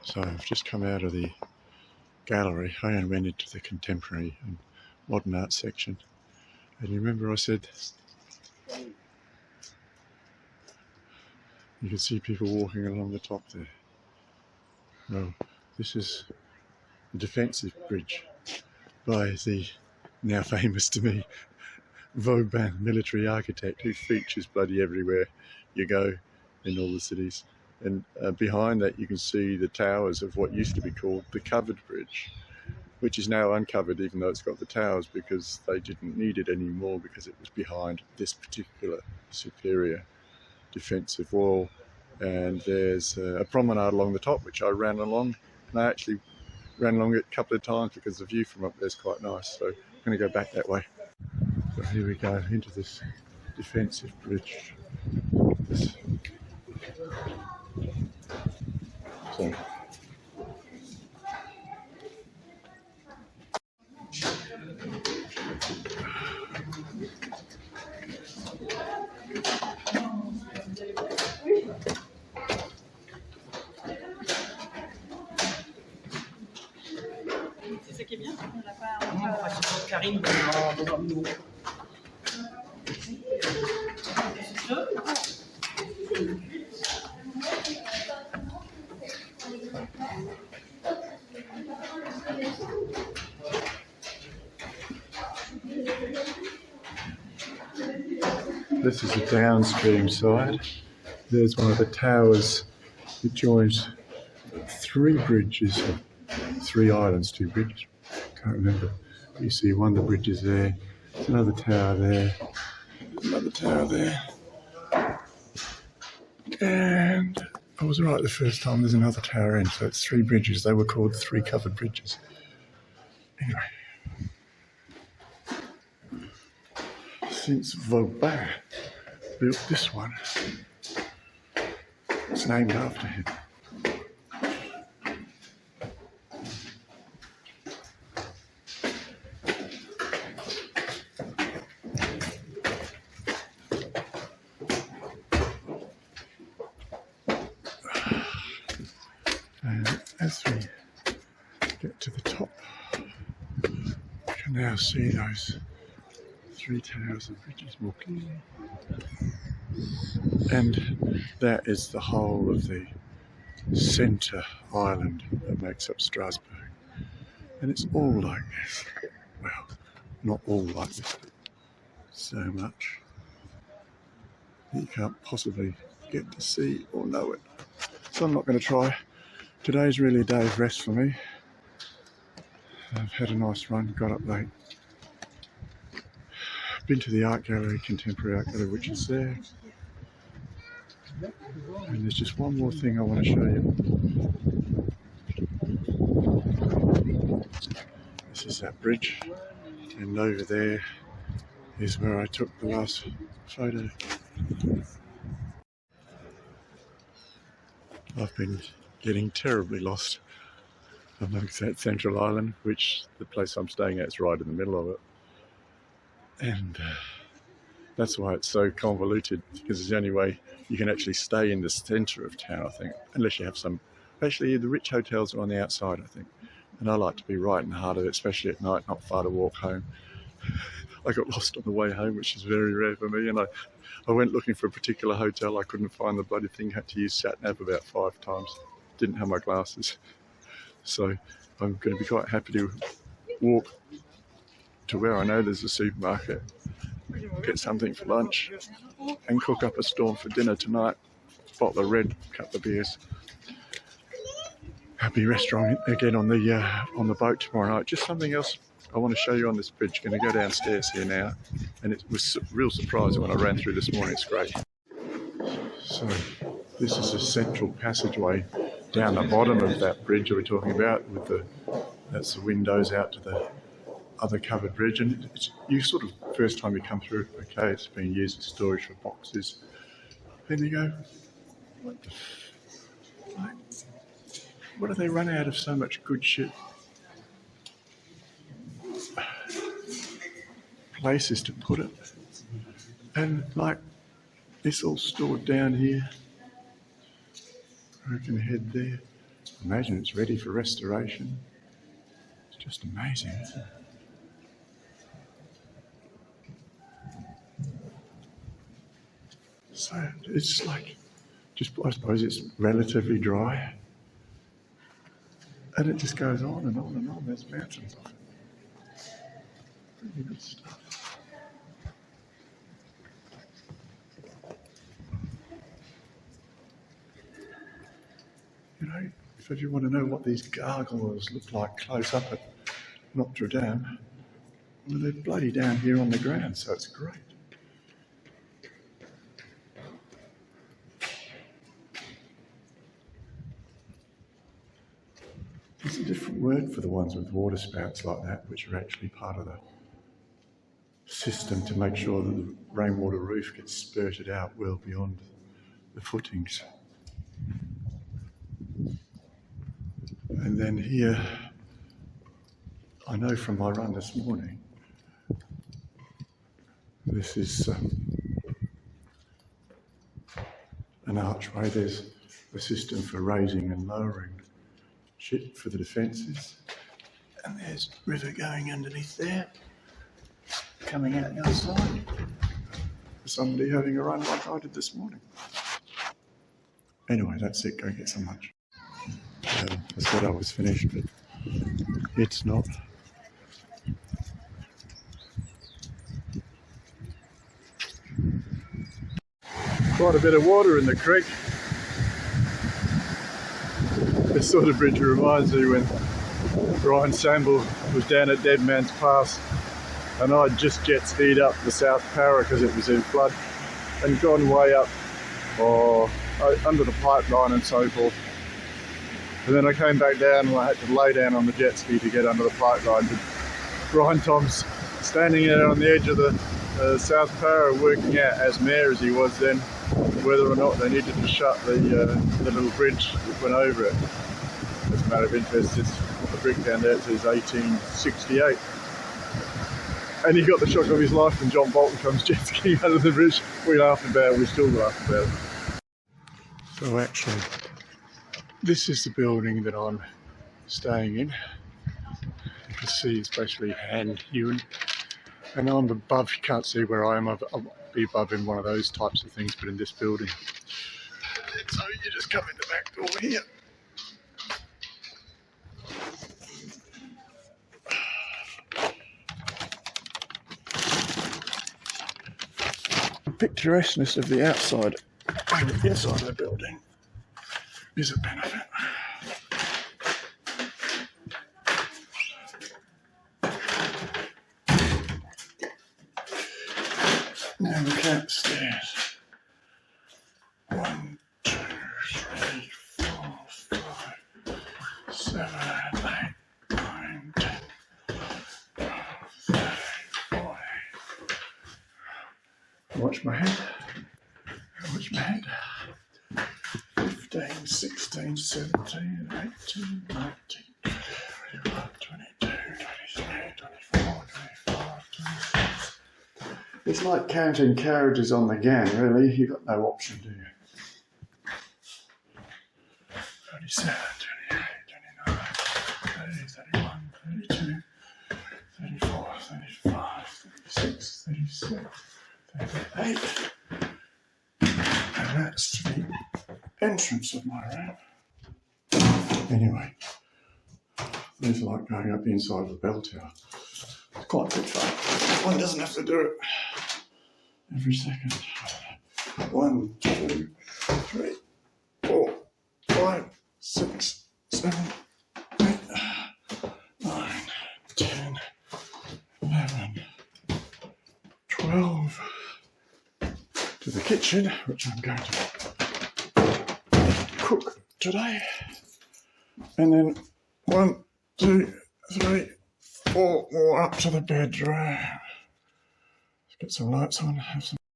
So I've just come out of the gallery. I went into the contemporary and modern art section. And you remember I said you can see people walking along the top there. Well, this is a defensive bridge by the now famous to me Vauban military architect, who features bloody everywhere you go in all the cities. And behind that you can see the towers of what used to be called the covered bridge, which is now uncovered even though it's got the towers, because they didn't need it anymore because it was behind this particular superior defensive wall. And there's a promenade along the top which I ran along, and I actually ran along it a couple of times because the view from up there is quite nice. So I'm going to go back that way. So here we go into this defensive bridge. So c'est ça qui est bien, on n'a pas Karine dans l'eau. this is the downstream side. There's one of the towers that joins three bridges, or three islands, two bridges, can't remember. You see one of the bridges there, there's another tower there, another tower there. And I was right the first time, there's another tower in, so it's three bridges. They were called three covered bridges. Anyway, since Vauban built this one, it's named after him. And as we get to the top, you can now see those three towers and bridges more clearly. And that is the whole of the centre island that makes up Strasbourg. And it's all like this. Well, not all like this, but so much that you can't possibly get to see or know it. So I'm not going to try. Today's really a day of rest for me. I've had a nice run, got up late. Been to the art gallery, contemporary art gallery, which is there. And there's just one more thing I want to show you. This is that bridge, and over there is where I took the last photo. I've been getting terribly lost amongst that central island, which the place I'm staying at is right in the middle of it. And that's why it's so convoluted, because it's the only way you can actually stay in the centre of town, I think, unless you have some. Actually, the rich hotels are on the outside, I think, and I like to be right in the heart of it, especially at night, not far to walk home. I got lost on the way home, which is very rare for me, and I went looking for a particular hotel. I couldn't find the bloody thing, had to use sat-nav about 5 times. Didn't have my glasses. So I'm going to be quite happy to walk to where I know there's a supermarket, get something for lunch, and cook up a storm for dinner tonight. Bottle of red, couple of beers. Happy restaurant again on the boat tomorrow night. Just something else I want to show you on this bridge. Going to go downstairs here now, and it was real surprising when I ran through this morning. It's great. So this is a central passageway down the bottom of that bridge that we're talking about. That's the windows out to the other covered bridge, and you sort of, first time you come through, okay, it's being used as storage for boxes. Then you go, what do they run out of so much good shit? Places to put it. And like, it's all stored down here. I can head there. Imagine it's ready for restoration. It's just amazing, isn't it? So it's like, I suppose it's relatively dry. And it just goes on and on and on. There's mountains of it. Really good stuff. You know, if you want to know what these gargoyles look like close up at Notre Dame, well, they're bloody down here on the ground, so it's great. There's a different word for the ones with water spouts like that, which are actually part of the system to make sure that the rainwater roof gets spurted out well beyond the footings. And then here, I know from my run this morning, this is an archway. There's a system for raising and lowering shit for the defences. And there's river going underneath there, coming out the other side. Somebody having a run like I did this morning. Anyway, that's it. Go get some lunch. I thought I was finished, but it's not. Quite a bit of water in the creek. This sort of bridge reminds me when Brian Samble was down at Dead Man's Pass and I'd just jet skied up the South Para because it was in flood and gone way up under the pipeline and so forth. And then I came back down and I had to lay down on the jet ski to get under the pipeline. But Brian Tom's standing there on the edge of the South Para working out, as mayor as he was then, whether or not they needed to shut the little bridge that went over it. As a matter of interest, the brick down there says 1868. And he got the shock of his life when John Bolton comes jet skiing under the bridge. We laughed about it, we still laugh about it. So actually, this is the building that I'm staying in. You can see it's basically hand-hewn. And I'm above, you can't see where I am, I'll be above in one of those types of things, but in this building. So you just come in the back door here. The picturesqueness of the outside and the inside of the building is a benefit. Now look at the stairs. 1, 2, 3, 4, 5, 7, 8, 9, 10, 12, 13, 14. Watch my head. Watch my head. 15, 16, 17, 18, 19, 21, 22, 23, 24, 25, 26. It's like counting carriages on the gang, really. You've got no option, do you? 37, 28, 29, 30, 31, 32, 34, 35, 36, 37, 38. And that's the entrance of my ramp. Anyway, these are like going up the inside of a bell tower. It's quite good fun. One doesn't have to do it every second. 1, 2, 3, 4, 5, 6, 7, 8, 9, 10, 11, 12. To the kitchen, which I'm going to cook today. And then 1, 2, 3, 4 more up to the bedroom. Let's get some lights on, have some